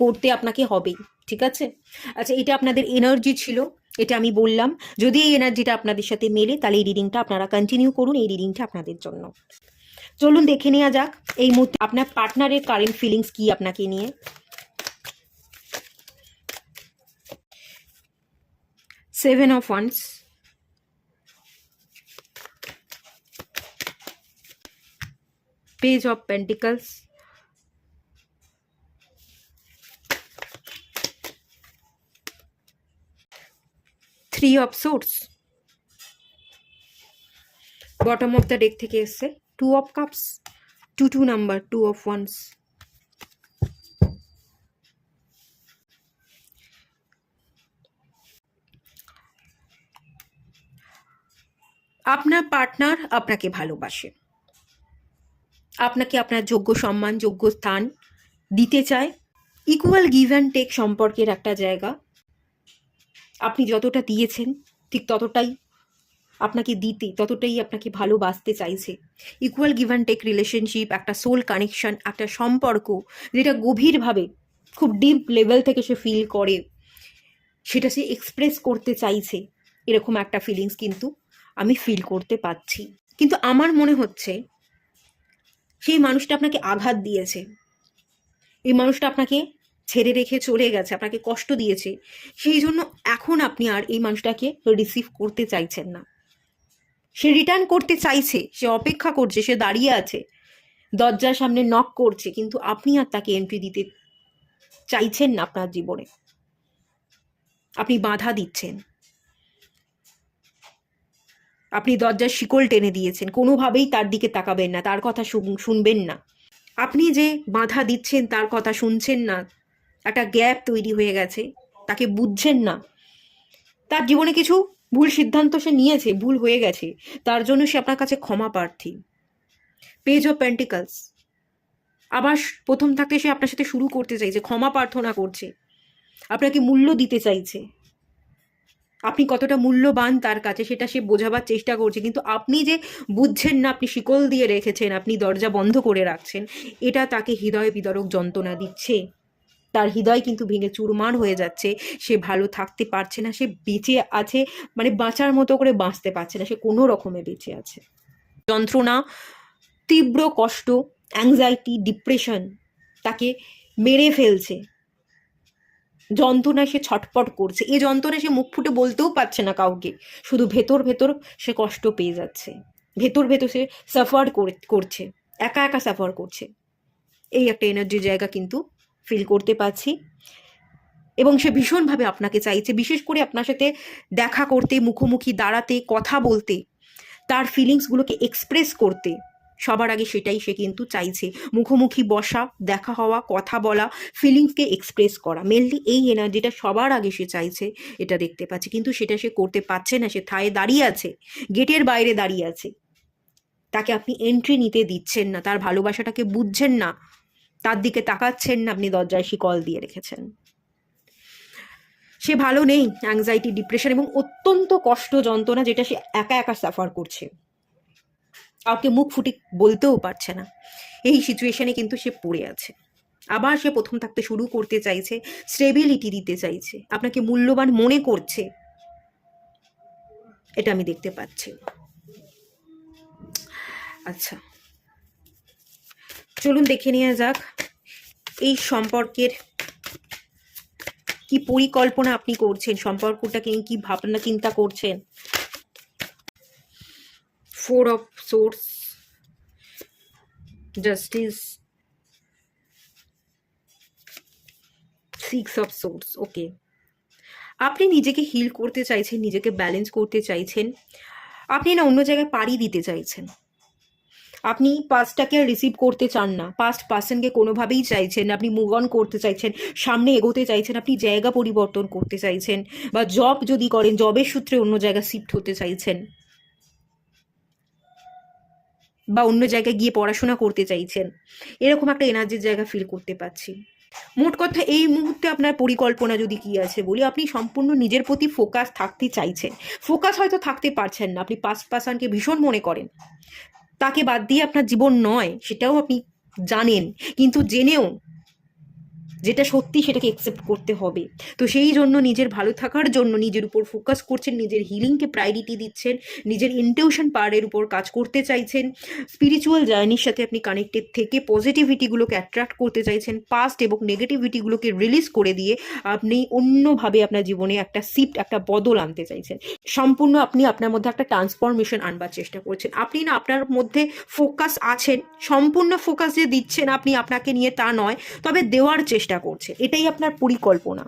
করতে আপনাকে হবেই। ঠিক আছে? আচ্ছা, এটা আপনাদের এনার্জি ছিল, এটা আমি বললাম। যদি এই এনার্জিটা আপনাদের সাথে মেলে তাহলে এই রিডিংটা আপনারা কন্টিনিউ করুন, এই রিডিংটা আপনাদের জন্য। চলুন দেখে নেওয়া যাক এই মুহূর্তে আপনার পার্টনারের কারেন্ট ফিলিংস কি আপনাকে নিয়ে। Seven of wands, page of pentacles, three of swords, bottom of the deck থেকে এসছে two of cups, two number, two of wands. আপনার পার্টনার আপনাকে ভালোবাসে, আপনাকে আপনার যোগ্য সম্মান, যোগ্য স্থান দিতে চায়। ইকুয়াল গিভ অ্যান্ড টেক সম্পর্কের একটা জায়গা। আপনি যতটা দিয়েছেন ঠিক ততটাই আপনাকে দিতে, ততটাই আপনাকে ভালোবাসতে চাইছে। Equal give and take relationship, একটা সোল কানেকশন, একটা সম্পর্ক যেটা গভীরভাবে খুব ডিপ লেভেল থেকে সে ফিল করে, সেটা সে এক্সপ্রেস করতে চাইছে, এরকম একটা ফিলিংস কিন্তু আমি ফিল করতে পারছি। কিন্তু আমার মনে হচ্ছে সেই মানুষটা আপনাকে আঘাত দিয়েছে, এই মানুষটা আপনাকে ছেড়ে রেখে চলে গেছে, আপনাকে কষ্ট দিয়েছে, সেই জন্য এখন আপনি আর এই মানুষটাকে রিসিভ করতে চাইছেন না। সে রিটার্ন করতে চাইছে, সে অপেক্ষা করছে, সে দাঁড়িয়ে আছে, দরজার সামনে নক করছে, কিন্তু আপনি আর তাকে এন্ট্রি দিতে চাইছেন না আপনার জীবনে। আপনি বাধা দিচ্ছেন, আপনি দরজার শিকল টেনে দিয়েছেন, কোনোভাবেই তার দিকে তাকাবেন না, তার কথা শুনবেন না। আপনি যে বাধা দিচ্ছেন, তার কথা শুনছেন না, একটা গ্যাপ তৈরি হয়ে গেছে, তাকে বুঝছেন না। তার জীবনে কিছু ভুল সিদ্ধান্ত সে নিয়েছে, ভুল হয়ে গেছে, তার জন্য সে আপনার কাছে ক্ষমা প্রার্থী। পেজ অফ পেন্টিকলস, আবার প্রথম থাকতে সে আপনার সাথে শুরু করতে চাইছে, ক্ষমা প্রার্থনা করছে, আপনাকে মূল্য দিতে চাইছে। আপনি কতটা মূল্যবান তার কাছে সেটা সে বোঝাবার চেষ্টা করছে, কিন্তু আপনি যে বুঝছেন না, আপনি শিকল দিয়ে রেখেছেন, আপনি দরজা বন্ধ করে রাখছেন, এটা তাকে হৃদয় বিদারক যন্ত্রণা দিচ্ছে। তার হৃদয় কিন্তু ভেঙে চুরমার হয়ে যাচ্ছে, সে ভালো থাকতে পারছে না, সে বেঁচে আছে মানে বাঁচার মতো করে বাঁচতে পারছে না, সে কোনো রকমে বেঁচে আছে। যন্ত্রণা, তীব্র কষ্ট, অ্যাংজাইটি, ডিপ্রেশন তাকে মেরে ফেলছে। যন্ত্রণায় সে ছটপট করছে, এই যন্ত্রণায় সে মুখ ফুটে বলতেও পারছে না কাউকে, শুধু ভেতর ভেতর সে কষ্ট পেয়ে যাচ্ছে, ভেতর ভেতর সে সাফার করছে, একা একা সাফার করছে। এই একটা এনার্জির জায়গা কিন্তু ফিল করতে পারছি, এবং সে ভীষণভাবে আপনাকে চাইছে, বিশেষ করে আপনার সাথে দেখা করতে, মুখোমুখি দাঁড়াতে, কথা বলতে, তার ফিলিংসগুলোকে এক্সপ্রেস করতে। সবার আগে সেটাই সে কিন্তু চাইছে, মুখোমুখি বসা, দেখা হওয়া, কথা বলা, ফিলিংসকে এক্সপ্রেস করা। মেনলি এই এনার্জিটা সবার আগে সে চাইছে, এটা দেখতে পাচ্ছি, কিন্তু সেটা সে করতে পারছে না। সে থায়ে দাঁড়িয়ে আছে, গেটের বাইরে দাঁড়িয়ে আছে, তাকে আপনি এন্ট্রি নিতে দিচ্ছেন না, তার ভালোবাসাটাকে বুঝছেন না, তার দিকে তাকাচ্ছেন না, আপনি দরজায় শিকল দিয়ে রেখেছেন। সে ভালো নেই, অ্যাংজাইটি, ডিপ্রেশন এবং অত্যন্ত কষ্ট, যন্ত্রণা যেটা সে একা একা সাফার করছে, কাউকে মুখ ফুটে বলতেও পারছে না। এই সিচুয়েশনে কিন্তু সে পড়ে আছে। আবার সে প্রথম থাকতে শুরু করতে চাইছে, স্টেবিলিটি দিতে চাইছে, আপনাকে মূল্যবান মনে করছে, এটা আমি দেখতে পাচ্ছি। আচ্ছা, চলুন দেখে নেওয়া যাক এই সম্পর্কের কি পরিকল্পনা আপনি করছেন, সম্পর্কটাকে কি ভাবনা চিন্তা করছেন। 4 of swords, justice, 6 of swords. Okay, আপনি নিজেকে হিল করতে চাইছেন, নিজেকে ব্যালেন্স করতে চাইছেন, আপনি না অন্য জায়গায় পাড়ি দিতে চাইছেন। আপনি পাস্টটাকে রিসিভ করতে চান না, পাস্ট পার্সনকে কোনোভাবেই চাইছেন, আপনি মুভ অন করতে চাইছেন, সামনে এগোতে চাইছেন, আপনি জায়গা পরিবর্তন করতে চাইছেন, বা জব যদি করেন জবের সূত্রে অন্য জায়গায় শিফট হতে চাইছেন, বা অন্য জায়গায় গিয়ে পড়াশোনা করতে চাইছেন। এরকম একটা এনার্জির জায়গা ফিল করতে পারছি। মোট কথা এই মুহূর্তে আপনার পরিকল্পনা যদি কি আছে বলি, আপনি সম্পূর্ণ নিজের প্রতি ফোকাস থাকতে চাইছেন। ফোকাস হয়তো থাকতে পারছেন না, আপনি পাস্ট পার্সনকে ভীষণ মনে করেন, তাকে বাদ দিয়ে আপনার জীবন নয় সেটাও আপনি জানেন, কিন্তু জেনেও যেটা সত্যি সেটাকে অ্যাকসেপ্ট করতে হবে। তো সেই জন্য নিজের ভালো থাকার জন্য নিজের উপর ফোকাস করছেন, নিজের হিলিংকে প্রায়োরিটি দিচ্ছেন, নিজের ইনটিউশন পাওয়ারের উপর কাজ করতে চাইছেন, স্পিরিচুয়াল জার্নির সাথে আপনি কানেক্টেড থেকে পজিটিভিটিগুলোকে অ্যাট্রাক্ট করতে চাইছেন, পাস্ট এবং নেগেটিভিটিগুলোকে রিলিজ করে দিয়ে আপনি অন্যভাবে আপনার জীবনে একটা শিফট, একটা বদল আনতে চাইছেন। সম্পূর্ণ আপনি আপনার মধ্যে একটা ট্রান্সফরমেশন আনবার চেষ্টা করছেন। আপনি না আপনার মধ্যে ফোকাস আছেন, সম্পূর্ণ ফোকাস যে দিচ্ছেন আপনি আপনাকে নিয়ে তা নয়, তবে দেওয়ার চেষ্টা করছে, এটাই আপনার পরিকল্পনা।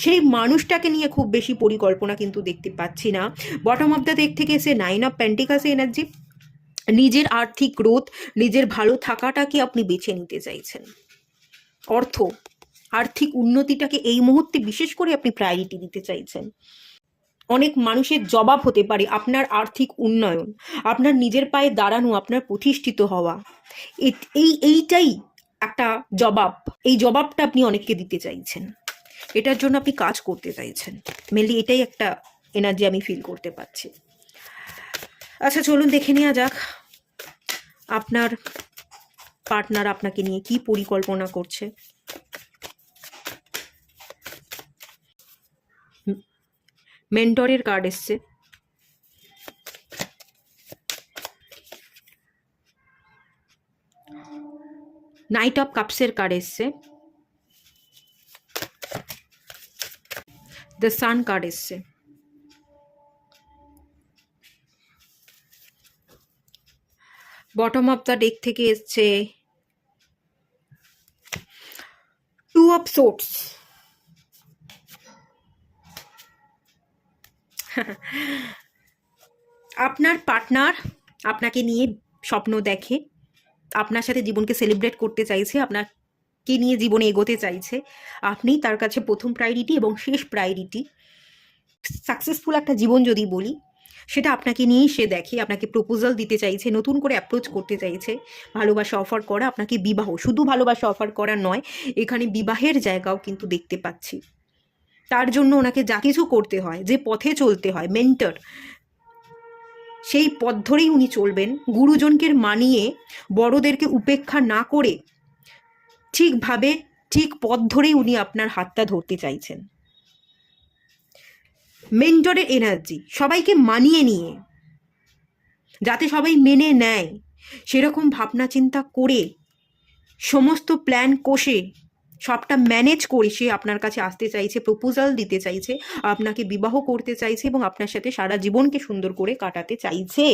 সেই মানুষটাকে নিয়ে খুব বেশি পরিকল্পনা কিন্তু দেখতে পাচ্ছি না। বটম অফ দ্য ডেক থেকে এসে 9 অফ পেন্টিকালস এনার্জি, নিজের আর্থিক গ্রোথ, নিজের ভালো থাকাটাকে আপনি বেছে নিতে চাইছেন। অর্থ, আর্থিক উন্নতিটাকে এই মুহূর্তে বিশেষ করে আপনি প্রায়োরিটি দিতে চাইছেন। অনেক মানুষের জবাব হতে পারে আপনার আর্থিক উন্নয়ন, আপনার নিজের পায়ে দাঁড়ানো, আপনার প্রতিষ্ঠিত হওয়া। এইটাই একটা জবাব, এই জবাবটা আপনি অনেককে দিতে চাইছেন, এটার জন্য আপনি কাজ করতে চাইছেন। মেনলি এটাই একটা এনার্জি আমি ফিল করতে পারছি। আচ্ছা চলুন দেখে নেওয়া যাক আপনার পার্টনার আপনাকে নিয়ে কি পরিকল্পনা করছে। মেন্টরের কার্ড এসছে, নাইট অফ কাপসের কার্ড এসছে, দ্য সান কার্ড এসছে, বটম অফ দ্য ডেক থেকে এসছে 2 অফ সোর্স। আপনার পার্টনার আপনাকে নিয়ে স্বপ্ন দেখে, আপনার সাথে জীবনকে সেলিব্রেট করতে চাইছে, আপনাকে নিয়ে জীবনে এগোতে চাইছে। আপনি তার কাছে প্রথম প্রায়োরিটি এবং শেষ প্রায়োরিটি। সাকসেসফুল একটা জীবন যদি বলি, সেটা আপনাকে নিয়েই সে দেখে, আপনাকে প্রপোজাল দিতে চাইছে, নতুন করে অ্যাপ্রোচ করতে চাইছে, ভালোবাসা অফার করা, আপনাকে বিবাহ, শুধু ভালোবাসা অফার করা নয়, এখানে বিবাহের জায়গাও কিন্তু দেখতে পাচ্ছি। তার জন্য ওনাকে যা কিছু করতে হয়, যে পথে চলতে হয়, মেন্টর, সেই পথ ধরেই উনি চলবেন। গুরুজনকে মানিয়ে, বড়দেরকে উপেক্ষা না করে ঠিকভাবে ঠিক পথ ধরেই উনি আপনার হাতটা ধরতে চাইছেন। মেন্টরের এনার্জি, সবাইকে মানিয়ে নিয়ে যাতে সবাই মেনে নেয় সেরকম ভাবনা চিন্তা করে, সমস্ত প্ল্যান কষে, সবটা ম্যানেজ করে সে আপনার কাছে আসতে চাইছে, প্রপোজাল দিতে চাইছে, আপনাকে বিবাহ করতে চাইছে এবং আপনার সাথে সারা জীবনকে সুন্দর করে কাটাতে চাইছে।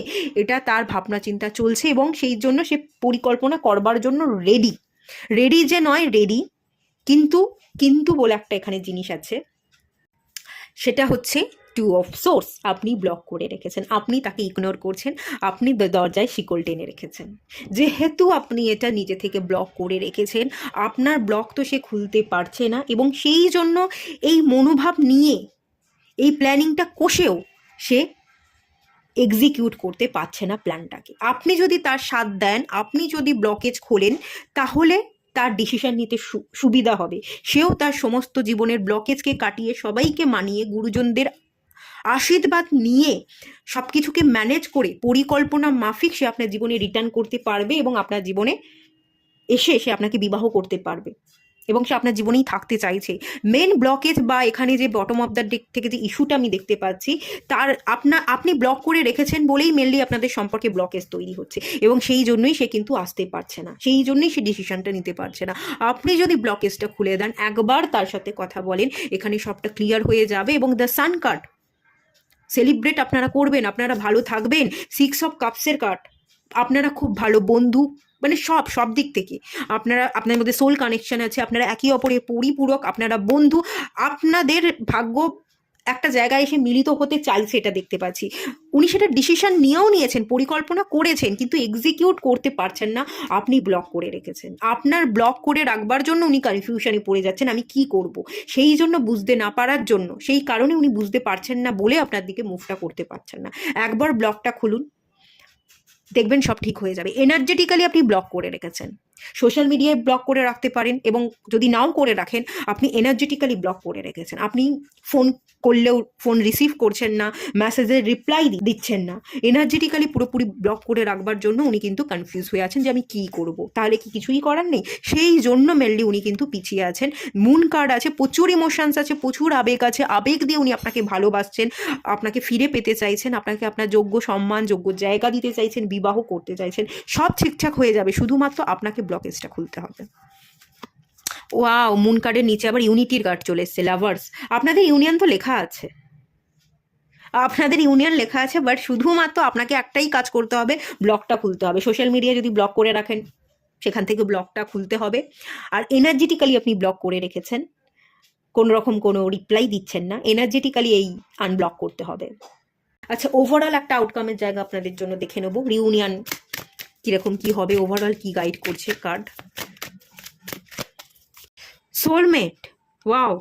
এটা তার ভাবনা চিন্তা চলছে এবং সেই জন্য সে পরিকল্পনা করবার জন্য রেডি। রেডি যে নয়, রেডি, কিন্তু কিন্তু বলে একটা এখানে জিনিস আছে, সেটা হচ্ছে 2 অফ সোর্স। আপনি ব্লক করে রেখেছেন, আপনি তাকে ইগনোর করছেন, আপনি দরজায় শিকল টেনে রেখেছেন। যেহেতু আপনি এটা নিজে থেকে ব্লক করে রেখেছেন, আপনার ব্লক তো সে খুলতে পারছে না এবং সেই জন্য এই মনোভাব নিয়ে এই প্ল্যানিংটা কষেও সে এক্সিকিউট করতে পারছে না প্ল্যানটাকে। আপনি যদি তার সাথ দেন, আপনি যদি ব্লকেজ খোলেন, তাহলে তার ডিসিশন নিতে সুবিধা হবে। সেও তার সমস্ত জীবনের ব্লকেজকে কাটিয়ে, সবাইকে মানিয়ে, গুরুজনদের আশীর্বাদ নিয়ে, সব কিছুকে ম্যানেজ করে পরিকল্পনা মাফিক সে আপনার জীবনে রিটার্ন করতে পারবে এবং আপনার জীবনে এসে সে আপনাকে বিবাহ করতে পারবে। এবং সে আপনার জীবনেই থাকতে চাইছে। মেন ব্লকেজ বা এখানে যে বটম অফ দ্য ডেক থেকে যে ইস্যুটা আমি দেখতে পাচ্ছি, তার আপনি ব্লক করে রেখেছেন বলেই মেনলি আপনাদের সম্পর্কে ব্লকেজ তৈরি হচ্ছে, এবং সেই জন্যই সে কিন্তু আসতে পারছে না, সেই জন্যই সে ডিসিশনটা নিতে পারছে না। আপনি যদি ব্লকেজটা খুলে দেন, একবার তার সাথে কথা বলেন, এখানে সবটা ক্লিয়ার হয়ে যাবে। এবং দ্য সান কার্ড, সেলিব্রেট আপনারা করবেন, আপনারা ভালো থাকবেন। 6 অফ কাপসের কার্ড, আপনারা খুব ভালো বন্ধু, মানে সব দিক থেকে আপনার মধ্যে সোল কানেকশন আছে, আপনারা একে অপরের পরিপূরক, আপনারা বন্ধু, আপনাদের ভাগ্য একটা জায়গায় এসে মিলিত হতে চাইছে, এটা দেখতে পাচ্ছি। উনি সেটা ডিসিশন নিয়েও নিয়েছেন, পরিকল্পনা করেছেন, কিন্তু এক্সিকিউট করতে পারছেন না, আপনি ব্লক করে রেখেছেন। আপনার ব্লক করে রাখবার জন্য উনি কনফিউশনে পড়ে যাচ্ছেন, আমি কি করব, সেই জন্য বুঝতে না পারার জন্য, সেই কারণে উনি বুঝতে পারছেন না বলে আপনার দিকে মুভটা করতে পারছেন না। একবার ব্লকটা খুলুন, দেখবেন সব ঠিক হয়ে যাবে। এনার্জেটিক্যালি আপনি ব্লক করে রেখেছেন, সোশ্যাল মিডিয়ায় ব্লক করে রাখতে পারেন, এবং যদি নাও করে রাখেন, আপনি এনার্জেটিক্যালি ব্লক করে রেখেছেন। আপনি ফোন করলেও ফোন রিসিভ করছেন না, মেসেজের রিপ্লাই দিচ্ছেন না, এনার্জেটিক্যালি পুরোপুরি ব্লক করে রাখবার জন্য উনি কিন্তু কনফিউজ হয়ে আছেন যে আমি কি করব। তাহলে কি কিছুই করার নেই? সেই জন্য মেনলি উনি কিন্তু পিছিয়ে আছেন। মুন কার্ড আছে, প্রচুর ইমোশনস আছে, প্রচুর আবেগ আছে, আবেগ দিয়ে উনি আপনাকে ভালোবাসছেন, আপনাকে ফিরে পেতে চাইছেন, আপনাকে আপনার যোগ্য সম্মান, যোগ্য জায়গা দিতে চাইছেন, বিবাহ করতে চাইছেন। সব ঠিকঠাক হয়ে যাবে, শুধুমাত্র আপনাকে ব্লকেজটা খুলতে হবে। ওয়াও, মুন কার্ডের নিচে আবার ইউনিটির কার্ড চলে এসছে, লাভার্স। আপনাদের ইউনিয়ন তো লেখা আছে, আপনাদের ইউনিয়ন লেখা আছে, বাট শুধুমাত্র আপনাকে একটাই কাজ করতে হবে, ব্লকটা খুলতে হবে। সোশ্যাল মিডিয়া যদি ব্লক করে রাখেন, সেখান থেকে ব্লকটা খুলতে হবে। আর এনার্জেটিক্যালি আপনি ব্লক করে রেখেছেন, কোনো রকম কোনো রিপ্লাই দিচ্ছেন না, এনার্জেটিক্যালি এই আনব্লক করতে হবে। আচ্ছা, ওভারঅল একটা আউটকামের জায়গা আপনাদের জন্য দেখে নেব, রিউনিয়ন কিরকম কি হবে, ওভারঅল কি গাইড করছে কার্ড। সোলমেট, ওয়াও,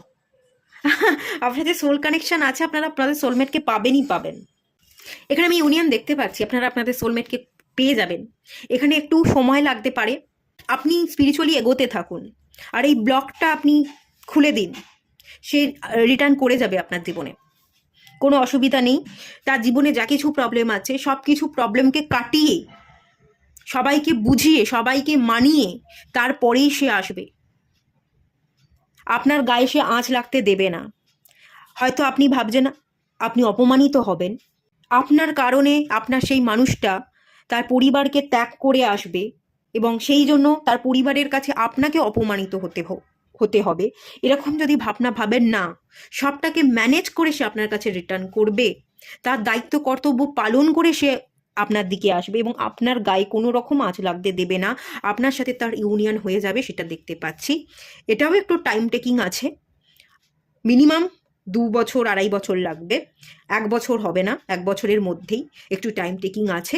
আপনাদের সোল কানেকশন আছে, আপনারা আপনাদের সোলমেটকে পাবেনই পাবেন। এখানে আমি ইউনিয়ন দেখতে পাচ্ছি, আপনারা আপনাদের সোলমেটকে পেয়ে যাবেন। এখানে একটু সময় লাগতে পারে, আপনি স্পিরিচুয়ালি এগোতে থাকুন, আর এই ব্লকটা আপনি খুলে দিন, সে রিটার্ন করে যাবে আপনার জীবনে, কোনো অসুবিধা নেই। তার জীবনে যা কিছু প্রবলেম আছে, সব কিছু প্রবলেমকে কাটিয়ে, সবাইকে বুঝিয়ে, সবাইকে মানিয়ে তারপরেই সে আসবে। আপনার গায়ে সে আঁচ লাগতে দেবে না। হয়তো আপনি ভাবছেন আপনি অপমানিত হবেন, আপনার কারণে আপনার সেই মানুষটা তার পরিবারকে ত্যাগ করে আসবে, এবং সেই জন্য তার পরিবারের কাছে আপনাকে অপমানিত হতে হবে, এরকম যদি ভাবনা ভাবেন না, সবটাকে ম্যানেজ করে সে আপনার কাছে রিটার্ন করবে, তার দায়িত্ব কর্তব্য পালন করে সে আপনার দিকে আসবে, এবং আপনার গায়ে কোনো রকম আঁচ লাগতে দেবে না, আপনার সাথে তার ইউনিয়ন হয়ে যাবে, সেটা দেখতে পাচ্ছি। এটাও একটু টাইম টেকিং আছে, মিনিমাম 2 বছর 2.5 বছর লাগবে, 1 বছর হবে না, 1 বছরের মধ্যেই একটু টাইম টেকিং আছে।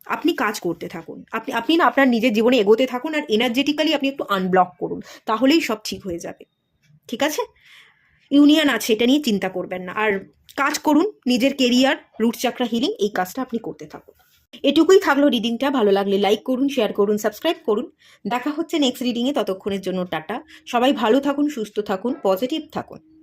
আপনি কাজ করতে থাকুন, আপনি না আপনার নিজের জীবনে এগোতে থাকুন, আর এনার্জেটিক্যালি আপনি একটু আনব্লক করুন, তাহলেই সব ঠিক হয়ে যাবে। ঠিক আছে, ইউনিয়ন আছে, এটা নিয়ে চিন্তা করবেন না, আর কাজ করুন, নিজের কেরিয়ার, রুট চাকরা হিলিং, এই কাজটা আপনি করতে থাকুন। এটুকুই থাকলো রিডিংটা। ভালো লাগলে লাইক করুন, শেয়ার করুন, সাবস্ক্রাইব করুন। দেখা হচ্ছে নেক্সট রিডিংয়ে, ততক্ষণের জন্য টাটা। সবাই ভালো থাকুন, সুস্থ থাকুন, পজিটিভ থাকুন।